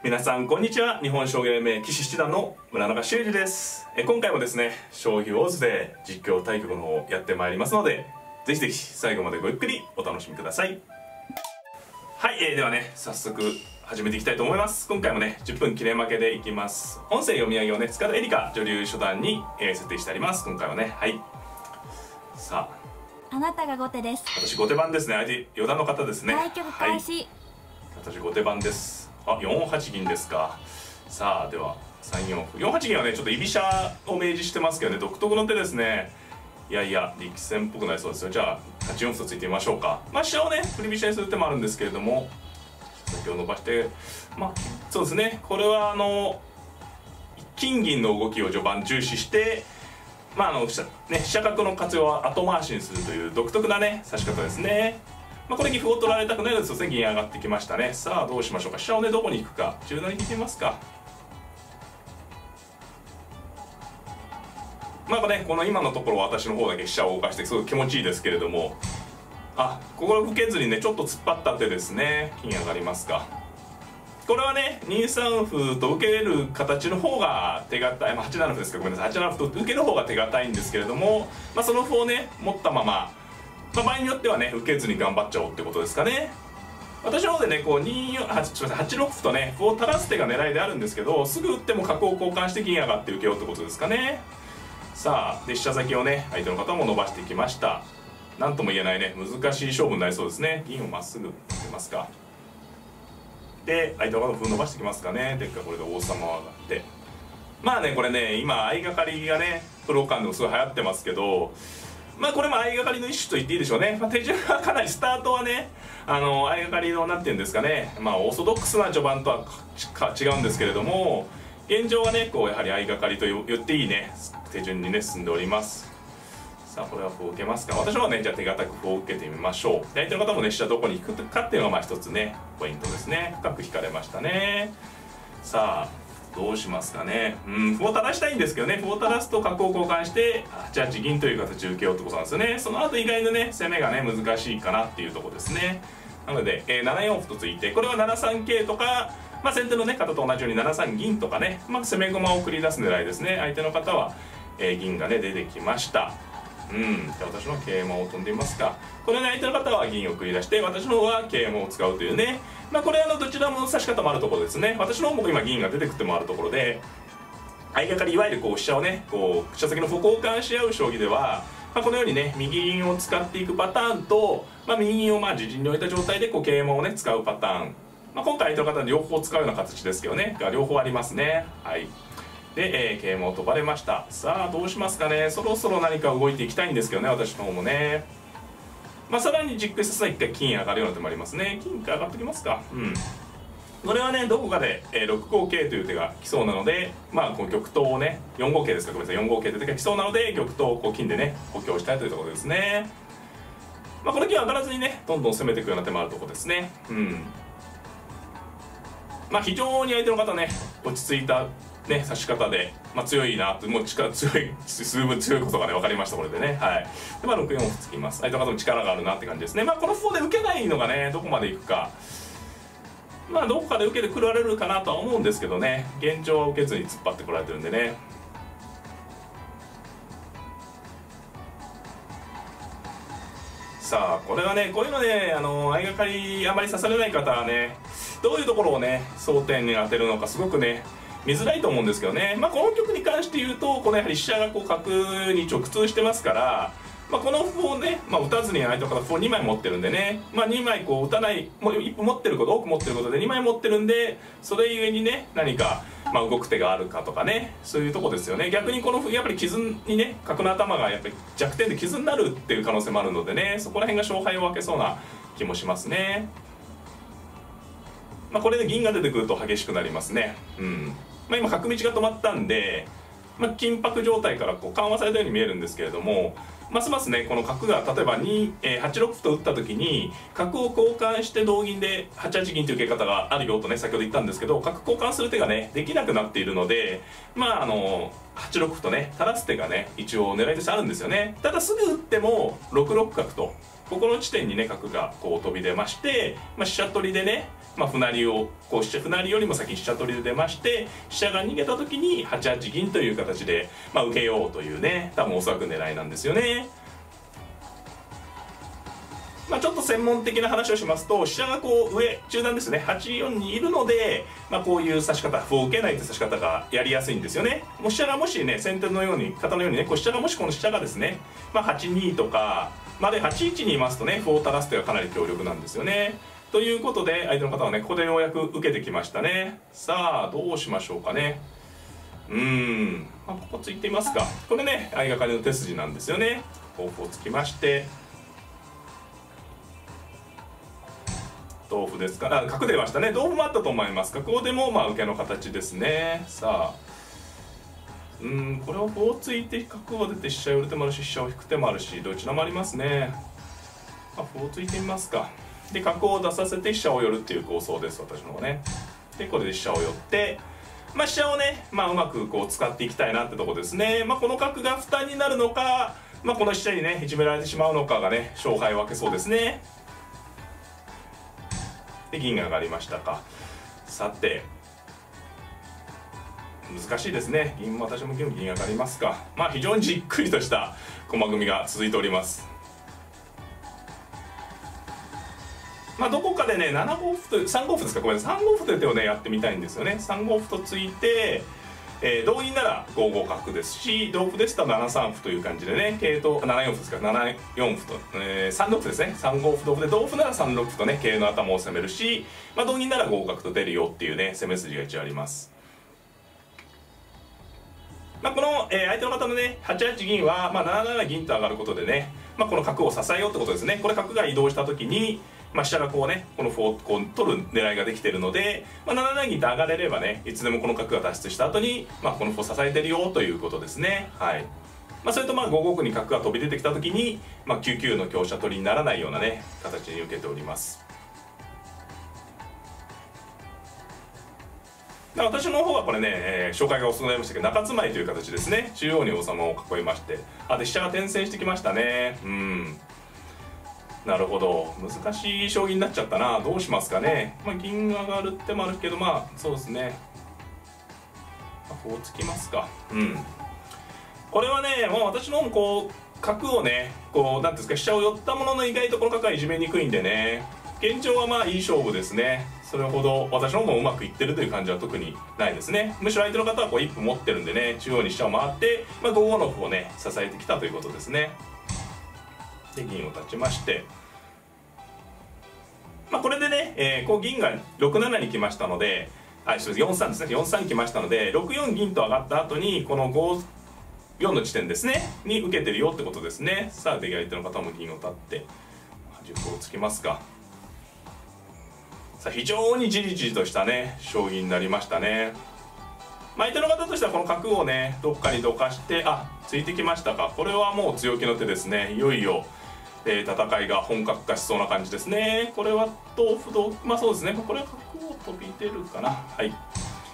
皆さんこんにちは。日本将棋連盟棋士七段の村中修司です。今回もですね、将棋ウォーズで実況対局の方をやってまいりますので、ぜひぜひ最後までごゆっくりお楽しみください。はい、ではね、早速始めていきたいと思います。今回もね、10分切れ負けでいきます。音声読み上げをね、塚田絵里香女流初段に、設定してあります。今回はね、はい。さあなたが後手です。私後手番ですね。相手四段の方ですね。対局開始、はい、私後手番です。4八銀ですか。さあでは3四歩。4八銀はねちょっと居飛車を明示してますけどね、独特の手ですね。いやいや力戦っぽくなりそうですよ。じゃあ8四歩とついてみましょうか。飛車をね振り飛車にする手もあるんですけれども、先を伸ばしてそうですね、これは金銀の動きを序盤重視して飛車角の活用は後回しにするという独特なね指し方ですね。これに歩を取られたくないので、そうですね、銀上がってきましたね。さあどうしましょうか。飛車をねどこに行くか、中段に引いてみますか。この今のところ私の方だけ飛車を動かしてすごい気持ちいいですけれども、ここ受けずにねちょっと突っ張った手ですね。金上がりますか。これはね2三歩と受ける形の方が手堅い、8七歩ですか、ごめんなさい、8七歩と受ける方が手堅いんですけれども、その歩をね持ったまま、場合によってはね受けずに頑張っちゃおうってことですかね。私の方でね8六歩とね歩を垂らす手が狙いであるんですけど、すぐ打っても角を交換して銀上がって受けようってことですかね。さあで飛車先をね相手の方も伸ばしてきました。なんとも言えないね難しい勝負になりそうですね。銀をまっすぐ出ますか。で相手の方も歩伸ばしてきますかね。でっかこれで王様を上がって、これね今相掛かりがねプロ間でもすごい流行ってますけど、これも相掛かりの一種と言っていいでしょうね。手順はかなりスタートはね相掛かりのなんていうんですかね、オーソドックスな序盤とは違うんですけれども、現状はねやはり相掛かりと言っていいね手順にね進んでおります。さあこれは歩を受けますか。私の方はねじゃあ手堅く歩を受けてみましょう。で相手の方もね飛車どこに引くかっていうのが一つねポイントですね。深く引かれましたね。さあどうしますかね。歩を垂らしたいんですけどね、歩を垂らすと角を交換して8八銀という形で受けようってことなんですよね。その後以外のね攻めがね難しいかなっていうところですね。なので、7四歩とついて、これは7三桂とか、先手のね方と同じように7三銀とかね、攻め駒を繰り出す狙いですね。相手の方は、銀がね出てきました。じゃあ私の桂馬を飛んでみますか。これね相手の方は銀を繰り出して、私の方は桂馬を使うというね、これどちらも指し方もあるところですね。私の方も今銀が出てくってもあるところで、相掛かりいわゆる飛車をね飛車先の歩交換し合う将棋では、このようにね右銀を使っていくパターンと、右銀を自陣に置いた状態で桂馬をね使うパターン、今回相手の方は両方使うような形ですけどね、が両方ありますね。はいで、桂馬を飛ばれました。さあどうしますかね。そろそろ何か動いていきたいんですけどね、私の方もね。さらにじっくりさせたら一回金上がるような手もありますね。金上がってきますか。これはねどこかで、6五桂という手が来そうなので、この玉頭をね4五桂ですか、ごめんなさい、4五桂という手が来そうなので玉頭を金でね補強したいというところですね。この金は上がらずにねどんどん攻めていくような手もあるところですね。非常に相手の方ね落ち着いたね指し方で、強いなと、もう力強い、十分強いことがね分かりました。これでね、はいで6四歩つきます。相手の方も力があるなって感じですね。この歩で受けないのがねどこまでいくか、どこかで受けてくられるかなとは思うんですけどね、現状は受けずに突っ張ってこられてるんでね。さあこれはねこういうのね相掛かりあまり指されない方はねどういうところをね争点に当てるのかすごくね見づらいと思うんですけどね。この局に関して言うとやはり飛車が角に直通してますから、この歩をね、打たずに相手の方歩を2枚持ってるんでね、2枚打たないもう1歩持ってること多く持ってることで2枚持ってるんで、それゆえにね何か動く手があるかとかね、そういうとこですよね。逆にこの歩やっぱり傷にね角の頭がやっぱり弱点で傷になるっていう可能性もあるのでね、そこら辺が勝敗を分けそうな気もしますね。これで銀が出てくると激しくなりますね。今角道が止まったんで、緊迫状態から緩和されたように見えるんですけれども、ますますねこの角が例えば8六歩と打った時に角を交換して同銀で8八銀という受け方があるよとね先ほど言ったんですけど、角交換する手がねできなくなっているので、8六歩とね垂らす手がね一応狙いとしてあるんですよね。ただすぐ打っても6六角とここの地点にね角がこう飛び出まして、飛車取りでね、歩成りをこうして歩成りよりも先に飛車取りで出まして、飛車が逃げた時に8八銀という形で、受けようというね、多分おそらく狙いなんですよね。ちょっと専門的な話をしますと、飛車がこう上中段ですね8四にいるので、こういう指し方、歩を受けないという指し方がやりやすいんですよね。もう飛車がもしね先手のように方のようにね、こう飛車がもしこの飛車がですね、8二とかで8一にいますとね、歩を垂らす手がかなり強力なんですよね。ということで相手の方はねここでようやく受けてきましたね。さあどうしましょうかね。ここついてみますか。これね相掛かりの手筋なんですよね。歩をつきまして同歩ですから、角出ましたね。同歩もあったと思います。角でも受けの形ですね。さあこれを歩をついて角を出て飛車寄る手もあるし、飛車を引く手もあるし、どちらもありますね。歩をついてみますか。で角を出させて飛車を寄るっていう構想です、私の方ね。でこれで飛車を寄って、飛車をね、うまくこう使っていきたいなってとこですね。この角が負担になるのか、この飛車にねいじめられてしまうのかがね勝敗を分けそうですね。で銀が上がりましたか。さて難しいですね。私も銀上がりますか。非常にじっくりとした駒組みが続いております。どこかでね7五歩と3五歩ですか、ごめんなさい、3五歩という手をねやってみたいんですよね。3五歩とついて、同銀なら5五角ですし、同歩ですと7三歩という感じでね、桂と7四歩ですから7四歩と、3六歩ですね。3五歩同歩で同歩なら3六歩とね桂の頭を攻めるし、同銀なら5五角と出るよっていうね攻め筋が一応あります。この、相手の方のね8八銀は、7七銀と上がることでね、この角を支えようってことですね。これ角が移動した時に飛車がこうねこの歩をこう取る狙いができているので、7七銀と上がれればねいつでもこの角が脱出した後に、この歩を支えてるよということですね。はい。それと5五歩に角が飛び出てきた時に、9九の香車取りにならないようなね形に受けております。私の方はこれね、紹介が遅くなりましたけど中つまりという形ですね。中央に王様を囲いまして、で飛車が転戦してきましたね。なるほど、難しい将棋になっちゃったな。どうしますかね。銀上がるってもあるけど、そうですね、歩をつきますか。これはねもう私の方もこう角をねこうなんていうんですか、飛車を寄ったものの意外とこの角はいじめにくいんでね、現状はいい勝負ですね。それほど私の方もうまくいってるという感じは特にないですね。むしろ相手の方はこう一歩持ってるんでね、中央に飛車を回って、5五の歩をね支えてきたということですね。で銀を立ちまして、これでね、こう銀が6七に来ましたので、4三ですね、4三来ましたので6四銀と上がった後にこの5 4の地点ですねに受けてるよってことですね。さあで相手の方も銀を立って端歩をつきますか。さあ非常にじりじりとしたね将棋になりましたね。相手の方としてはこの角をねどっかにどかして、ついてきましたか。これはもう強気の手ですね。いよいよ、戦いが本格化しそうな感じですね。これは同歩同そうですね、これは角を飛び出るかな。はい、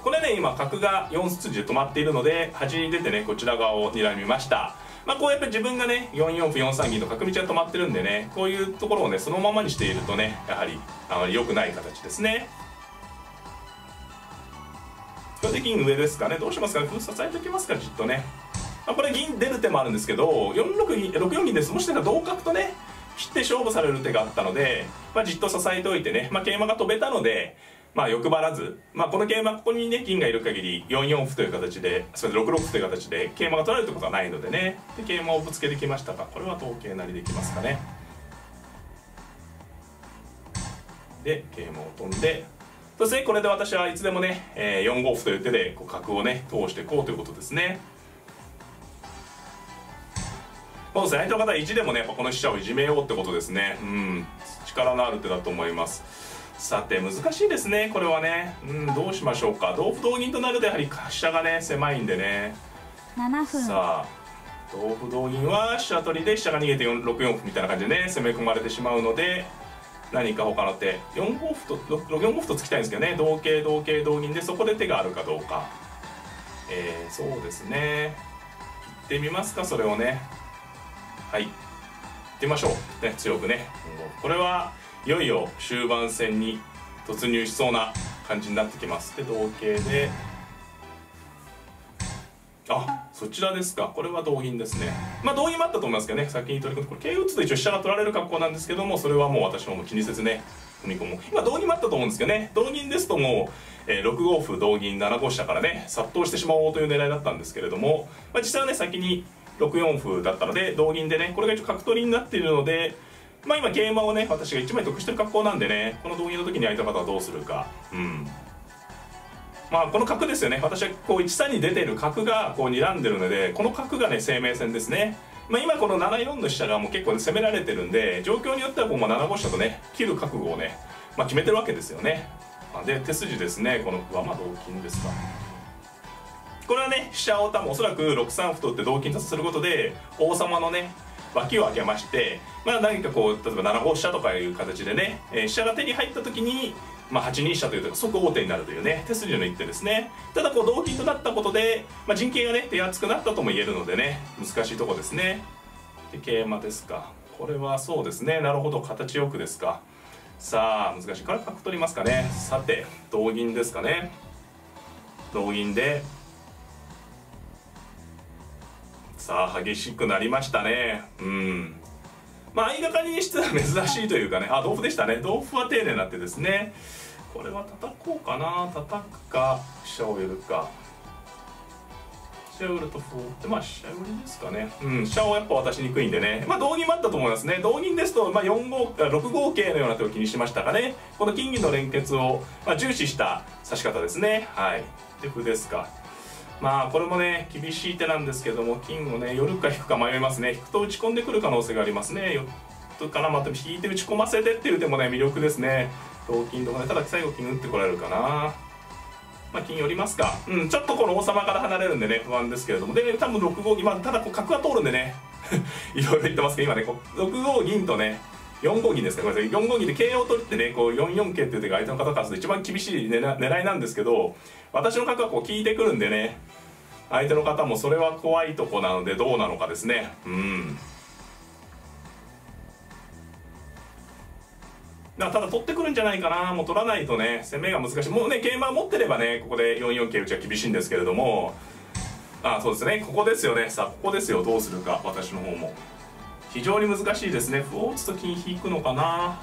これね今角が4筋で止まっているので端に出てねこちら側を睨みました。こうやっぱり自分がね4四歩4三銀と角道が止まってるんでね、こういうところをねそのままにしているとねやはりあまり良くない形ですね。これで銀上ですかね。どうしますかね。歩支えておきますか、じっとね。これ銀出る手もあるんですけど、6四銀です。もしかしたら同角とね切って勝負される手があったので、じっと支えておいてね、桂馬が飛べたので欲張らず、この桂馬ここにね銀がいる限り4四歩という形で、それで6六歩という形で桂馬が取られるってことはないのでね。で桂馬をぶつけてきましたが、これは同桂成できますかね。で桂馬を飛んで、そしてこれで私はいつでもね、4五歩という手でこう角をね通していこうということですね。そうですね、相手の方は意地でもねやっぱこの飛車をいじめようってことですね。力のある手だと思います。さて難しいですねこれはね。どうしましょうか。同歩同銀となるとやはり飛車がね狭いんでね。7分。さあ同歩同銀は飛車取りで飛車が逃げて6四歩みたいな感じでね攻め込まれてしまうので、何か他の手4五歩と4五歩と突きたいんですけどね。同桂同桂同銀でそこで手があるかどうか。そうですね、行ってみますかそれをね。はい、ってみましょうね、強くね。これはいよいよ終盤戦に突入しそうな感じになってきます。で同桂で、あ、そちらですか。これは同銀ですね。まあ同銀もあったと思いますけどね、先に取り組む。これ桂打つと一応飛車が取られる格好なんですけども、それはもう私も気にせずね踏み込む。今同銀もあったと思うんですけどね、同銀ですともう、6五歩同銀7五飛車からね殺到してしまおうという狙いだったんですけれども、まあ、実際はね先に6四歩だったので同銀でね、これが一応角取りになっているので、まあ今桂馬をね私が1枚得してる格好なんでね、この同銀の時に相手の方はどうするか。まあこの角ですよね。私はこう1三に出ている角がこう睨んでるので、この角がね生命線ですね。まあ今この7四の飛車がもう結構、ね、攻められてるんで、状況によってはこう7五飛車とね切る覚悟をね、まあ、決めてるわけですよね。で手筋ですね、この歩はまあ同金ですか。これはね飛車を多分おそらく6三歩とって同金とすることで王様のね脇を上げまして、まあ何かこう例えば7五飛車とかいう形でね、飛車が手に入った時にまあ、8二飛車というと即王手になるというね手筋の一手ですね。ただこう同金となったことで、まあ、陣形がね手厚くなったとも言えるのでね難しいとこですね。で桂馬ですか。これはそうですね、なるほど、形よくですか。さあ難しいから角取りますかね。さて同銀ですかね。同銀でさあ激しくなりましたね。まあ相掛かりにしては珍しいというかね、あ同歩でしたね。同歩は丁寧になってですね、これは叩こうかな。叩くか飛車を寄るか。飛車を寄ると歩を打って、まあ飛車寄りですかね。飛車をやっぱ渡しにくいんでね、まあ同銀もあったと思いますね。同銀ですと、まあ6五桂のような手を気にしましたかね。この金銀の連結を、まあ、重視した指し方ですね。はい。で歩ですか。まあこれもね厳しい手なんですけども、金をね寄るか引くか迷いますね。引くと打ち込んでくる可能性がありますね。寄るかな、また引いて打ち込ませてっていう手もね魅力ですね。同金とかね、ただ最後金打ってこられるかな。まあ金寄りますか。ちょっとこの王様から離れるんでね不安ですけれども、で多分6五銀、まあただこう角が通るんでねいろいろ言ってますけど今ねこう6五銀とね4五銀ですね、これ4五銀で桂を取ってねこう4四桂っていう手が相手の方からすると一番厳しい狙いなんですけど、私の角はこう効いてくるんでね、相手の方もそれは怖いとこなのでどうなのかですね。ただ取ってくるんじゃないかな。もう取らないとね攻めが難しい。もうね桂馬持ってればねここで4四桂打ちは厳しいんですけれども、そうですね、ここですよね。さあここですよ、どうするか。私の方も非常に難しいですね。歩を打つと金引くのかな。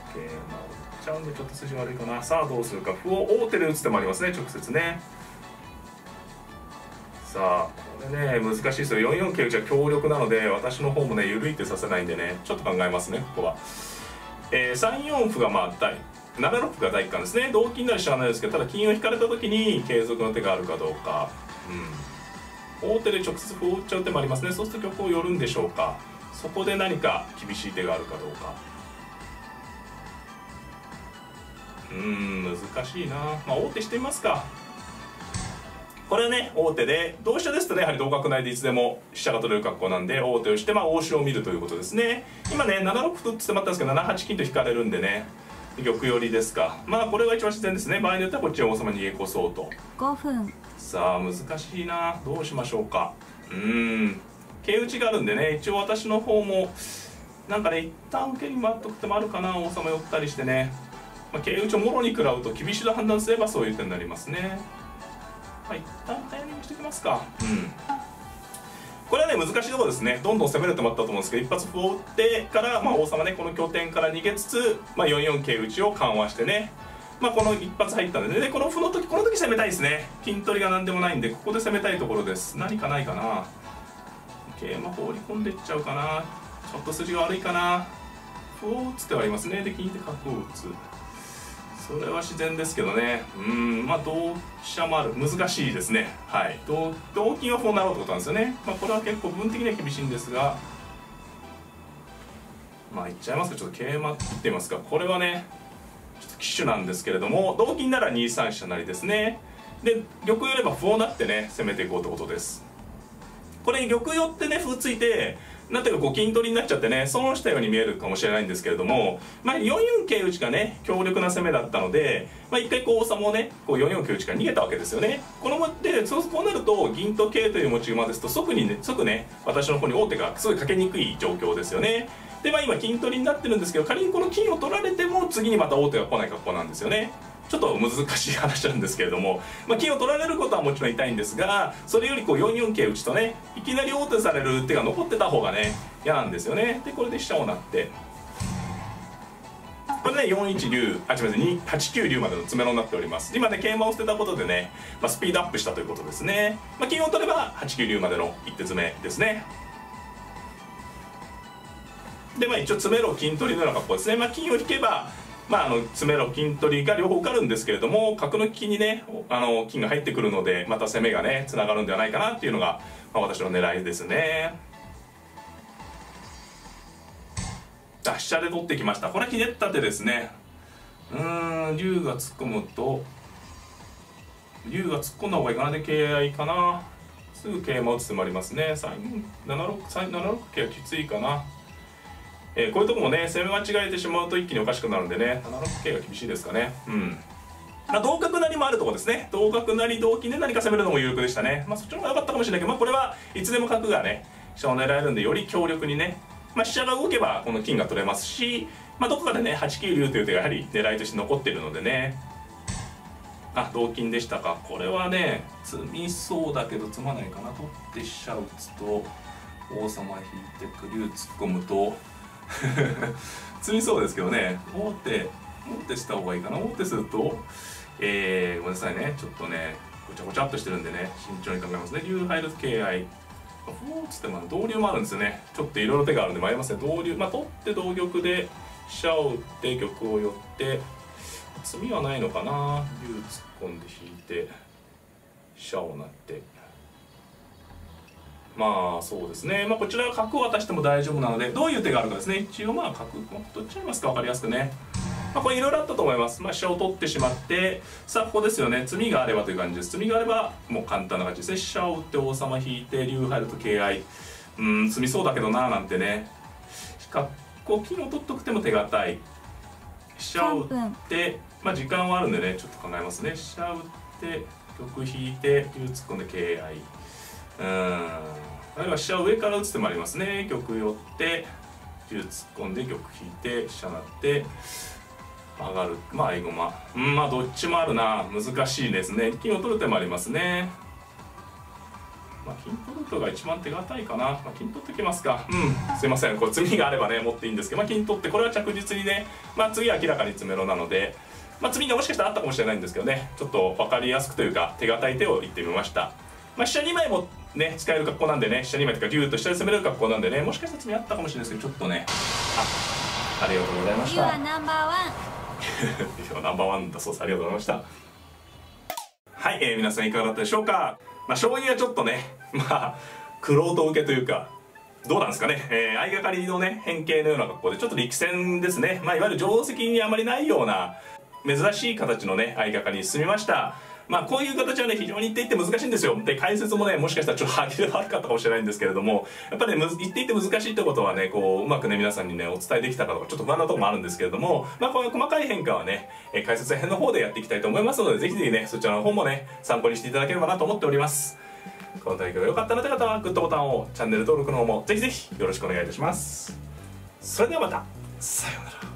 桂馬を打っちゃうんでちょっと筋悪いかな。さあどうするか。歩を王手で打つ手もありますね、直接ね。さあこれね難しいですよ。4四桂打ちは強力なので私の方もね緩い手させないんでねちょっと考えますねここは。3四歩がまあ7六歩が第一感ですね。同金ならしゃあないですけど、ただ金を引かれた時に継続の手があるかどうか。王手で直接歩を打っちゃう手もありますね。そうすると玉を寄るんでしょうか。そこで何か厳しい手があるかどうか。難しいな。まあ王手してみますか。これはね王手で同飛車ですとねやはり同角成でいつでも飛車が取れる格好なんで王手をして、まあ応酬を見るということですね。今ね7六歩と打ってもらったんですけど7八金と引かれるんでね玉寄りですか。まあこれが一番自然ですね。場合によってはこっちに王様逃げ越そうと。5分。さあ難しいな。どうしましょうか。桂打ちがあるんでね一応私の方もなんかね一旦受けに回っとく手もあるかな。王様寄ったりしてね、まあ、桂打ちをもろに食らうと厳しいと判断すればそういう手になりますね。一旦早めにしておきますか。これはね難しいところですね。どんどん攻めるともあったと思うんですけど、一発歩を打ってから、まあ、王様ねこの拠点から逃げつつ、まあ、4四桂打ちを緩和してね、まあ、この一発入ったんでね、この歩の時この時攻めたいですね。金取りが何でもないんでここで攻めたいところです。何かないかな。桂馬放り込んでいっちゃうかな。ちょっと筋が悪いかな。歩を打つ手はありますね。で金で角を打つ、それは自然ですけどね。まあ同飛車もある。難しいですね。はい。同金は歩を成ろうってことなんですよね。まあこれは結構部分的には厳しいんですが、まあいっちゃいますけど、ちょっと桂馬って言ってみますか。これはねちょっと奇手なんですけれども、同金なら2三飛車成ですね。で玉寄れば歩を成ってね攻めていこうってことです。これ玉寄ってね歩ついてなんていうかこう金取りになっちゃってね損したように見えるかもしれないんですけれども、まあ、4四桂打ちがね強力な攻めだったので、まあ、一回こう王様をねこう4四桂打ちから逃げたわけですよね。このでこうなると銀と桂という持ち駒ですと即ね私の方に王手がすごいかけにくい状況ですよね。で今金取りになってるんですけど、仮にこの金を取られても次にまた王手が来ない格好なんですよね。ちょっと難しい話なんですけれども、金を取られることはもちろん痛いんですが、それより4四桂打ちとね、いきなり王手される手が残ってた方がね嫌なんですよね。でこれで飛車を成って、これね4一竜、8九竜までの詰めろになっております。今ね桂馬を捨てたことでね、スピードアップしたということですね。金を取れば8九竜までの一手詰めですね。で一応詰めろ金取りのような格好ですね。金を引けば詰めろ金取りが両方受かるんですけれども、角の利きにね金が入ってくるので、また攻めがねつながるんではないかなっていうのが、私の狙いですね。飛車で取ってきました。これひねった手ですね。竜が突っ込むと、竜が突っ込んだ方がいいかな。で桂合いかな。すぐ桂馬打つ手もありますね。7六桂はきついかな。こういうとこもね攻め間違えてしまうと一気におかしくなるんでね、7六桂が厳しいですかね。同角成もあるとこですね。同角成同金で何か攻めるのも有力でしたね。そっちの方が良かったかもしれないけど、これはいつでも角がね飛車を狙えるんで、より強力にね、飛車が動けばこの金が取れますし、どこかでね8九竜という手がやはり狙いとして残っているのでね。同金でしたか。これはね詰みそうだけど詰まないかな。取って飛車打つと王様引いて竜突っ込むと詰みそうですけどね。王手した方がいいかな。王手するとごめんなさいね、ちょっとねごちゃごちゃっとしてるんでね、慎重に考えますね。竜入ると桂合い、歩を打つ手も同竜もあるんですよね。ちょっといろいろ手があるんで迷いますね。同竜、取って同玉で飛車を打って玉を寄って、詰みはないのかな。竜突っ込んで引いて飛車を成って、そうですね。こちらは角を渡しても大丈夫なので、どういう手があるかですね。一応角取っちゃいますか、分かりやすくね。これいろいろあったと思います。飛車を取ってしまって、さあここですよね。詰みがあればという感じです。詰みがあればもう簡単な感じですね。飛車を打って王様引いて竜入ると桂合い、詰みそうだけどななんてね。金を取っとく手も手堅い。飛車を打って、時間はあるんでねちょっと考えますね。飛車打って玉引いて竜突っ込んで桂合い、あるいは飛車を上から打つ手もありますね。玉寄って竜突っ込んで玉引いて飛車成って上がる、合駒、どっちもあるな。難しいですね。金を取る手もありますね。金取る手が一番手堅いかな。金取ってきますか。すいません、これ詰みがあればね持っていいんですけど、金取ってこれは着実にね、次は明らかに詰めろなので、詰みがもしかしたらあったかもしれないんですけどね、ちょっと分かりやすくというか手堅い手を言ってみました。飛車2枚もね使える格好なんでね、飛車2枚とか竜と下で攻めれる格好なんでね、もしかしたら詰みあったかもしれないですけど、ちょっとね、ありがとうございました。You are number one ナンバーワンだそうです。ありがとうございました。はい、皆さんいかがだったでしょうか。将棋はちょっとね玄人受けというかどうなんですかね、相掛かりのね変形のような格好でちょっと力戦ですね。いわゆる定石にあまりないような珍しい形のね相掛かりに進みました。こういう形はね非常に一手一手難しいんですよ。で解説もねもしかしたらちょっと歯切れ悪かったかもしれないんですけれども、やっぱりね一手一手難しいってことはねうまくね皆さんにねお伝えできたかとかちょっと不安なところもあるんですけれども、この細かい変化はね解説編の方でやっていきたいと思いますので、ぜひぜひねそちらの方もね参考にしていただければなと思っております。この大会が良かったなという方はグッドボタンを、チャンネル登録の方もぜひぜひよろしくお願いいたします。それではまた、さようなら。